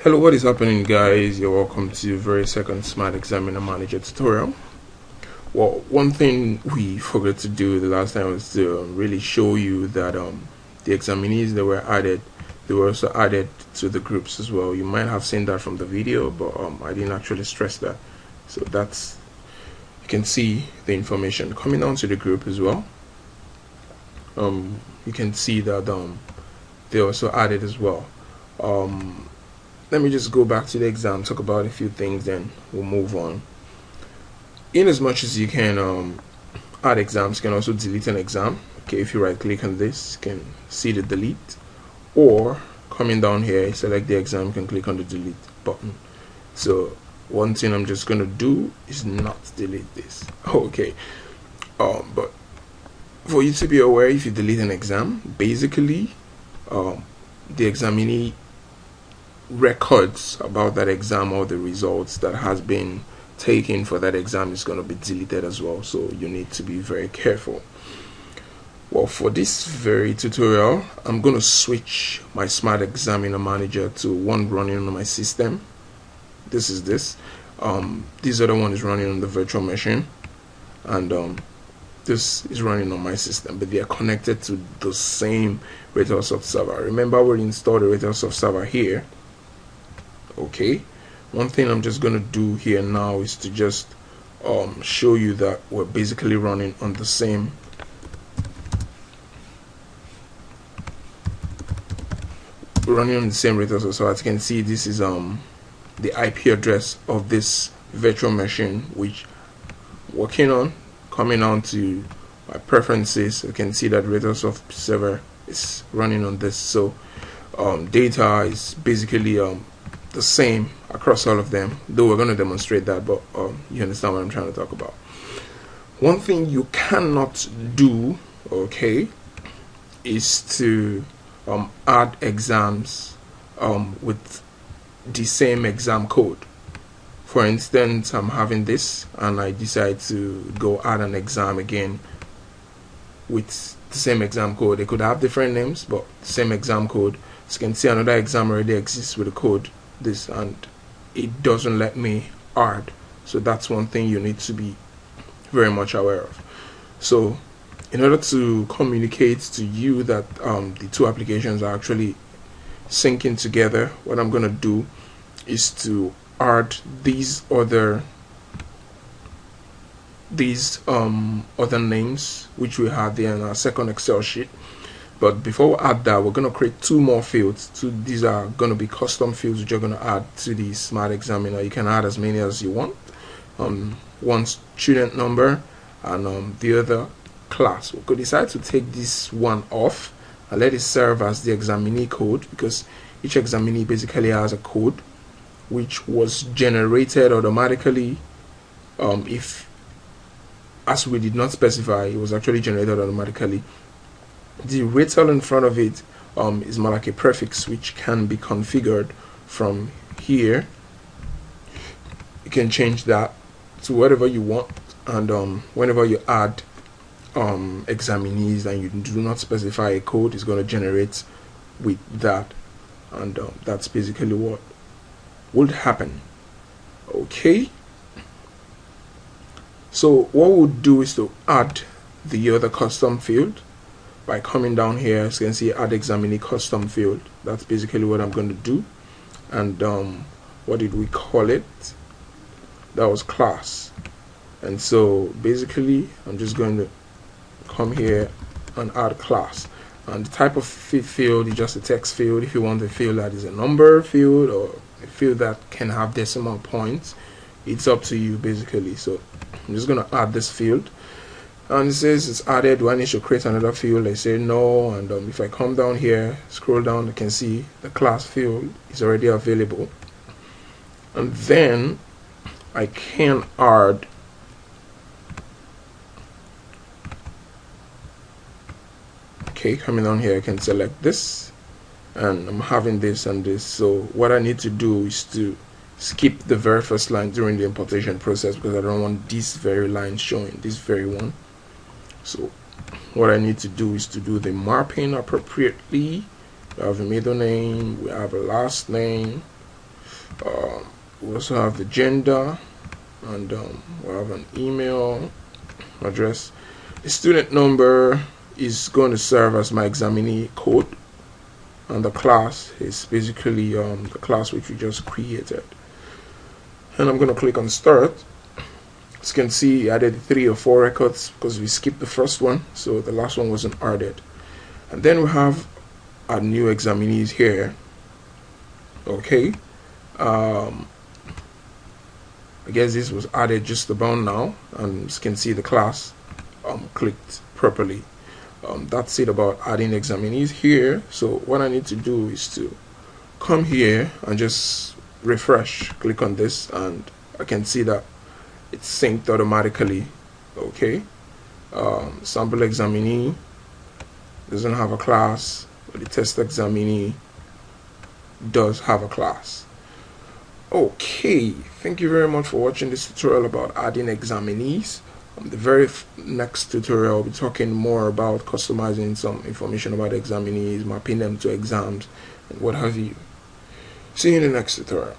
Hello, what is happening, guys? You're welcome to very second SmartExaminer Manager tutorial. Well, one thing we forgot to do the last time was to really show you that the examinees that were added, they were also added to the groups as well. You might have seen that from the video, but I didn't actually stress that. So that's, you can see the information coming down to the group as well. You can see that they also added as well. Let me just go back to the exam, talk about a few things, then we'll move on. In as much as you can add exams, you can also delete an exam. Okay, if you right click on this, you can see the delete, or coming down here, select the exam, you can click on the delete button. So one thing I'm just gonna do is not delete this. Okay, but for you to be aware, if you delete an exam, basically the examinee records about that exam or the results that has been taken for that exam is going to be deleted as well, so you need to be very careful. Well, for this very tutorial, I'm going to switch my SmartExaminer Manager to one running on my system. This is this other one is running on the virtual machine, and this is running on my system, but they are connected to the same Ratelsoft server. Remember, we installed the Ratelsoft server here. Okay, one thing I'm just going to do here now is to just show you that we're basically running on the same Ratelsoft. So as you can see, this is the IP address of this virtual machine which working on. Coming on to my preferences, you can see that Ratelsoft server is running on this, so data is basically the same across all of them, though we're going to demonstrate that, but you understand what I'm trying to talk about. One thing you cannot do, okay, is to add exams with the same exam code. For instance, I'm having this and I decide to go add an exam again with the same exam code. They could have different names, but same exam code. As you can see, another exam already exists with the code this, and it doesn't let me add. So that's one thing you need to be very much aware of. So in order to communicate to you that the two applications are actually syncing together, what I'm going to do is to add these other names which we have there in our second Excel sheet. But before we add that, we're going to create two more fields. These are going to be custom fields which you're going to add to the SmartExaminer. You can add as many as you want. One student number and the other class. We could decide to take this one off and let it serve as the examinee code, because each examinee basically has a code which was generated automatically. If, as we did not specify, it was actually generated automatically. The Ratel in front of it is more like a prefix which can be configured from here. You can change that to whatever you want, and whenever you add examinees and you do not specify a code, it's going to generate with that, and that's basically what would happen. Okay, so what we'll do is to add the other custom field by coming down here. As you can see, add examinee custom field. That's basically what I'm going to do. And what did we call it? That was class. And so basically I'm just going to come here and add class, and the type of field is just a text field. If you want a field that is a number field or a field that can have decimal points, it's up to you basically. So I'm just going to add this field, and it says it's added. Do I need to create another field? I say no, and if I come down here, scroll down, I can see the class field is already available, and then I can add coming down here, I can select this, and I'm having this and this. So what I need to do is to skip the very first line during the importation process, because I don't want this very line showing, this very one. So what I need to do is to do the mapping appropriately. We have a middle name, we have a last name, We also have the gender, and we'll have an email address. The student number is going to serve as my examinee code, and the class is basically the class which we just created. And I'm going to click on start. As you can see, I added 3 or 4 records because we skipped the first one, so the last one wasn't added. And then we have our new examinees here. Okay, I guess this was added just about now, and as you can see, the class clicked properly. That's it about adding examinees here. So what I need to do is to come here and just refresh, click on this, and I can see that it's synced automatically. Okay, sample examinee doesn't have a class, but the test examinee does have a class. Okay, thank you very much for watching this tutorial about adding examinees. The very next tutorial I'll be talking more about customizing some information about examinees, mapping them to exams, and what have you. See you in the next tutorial.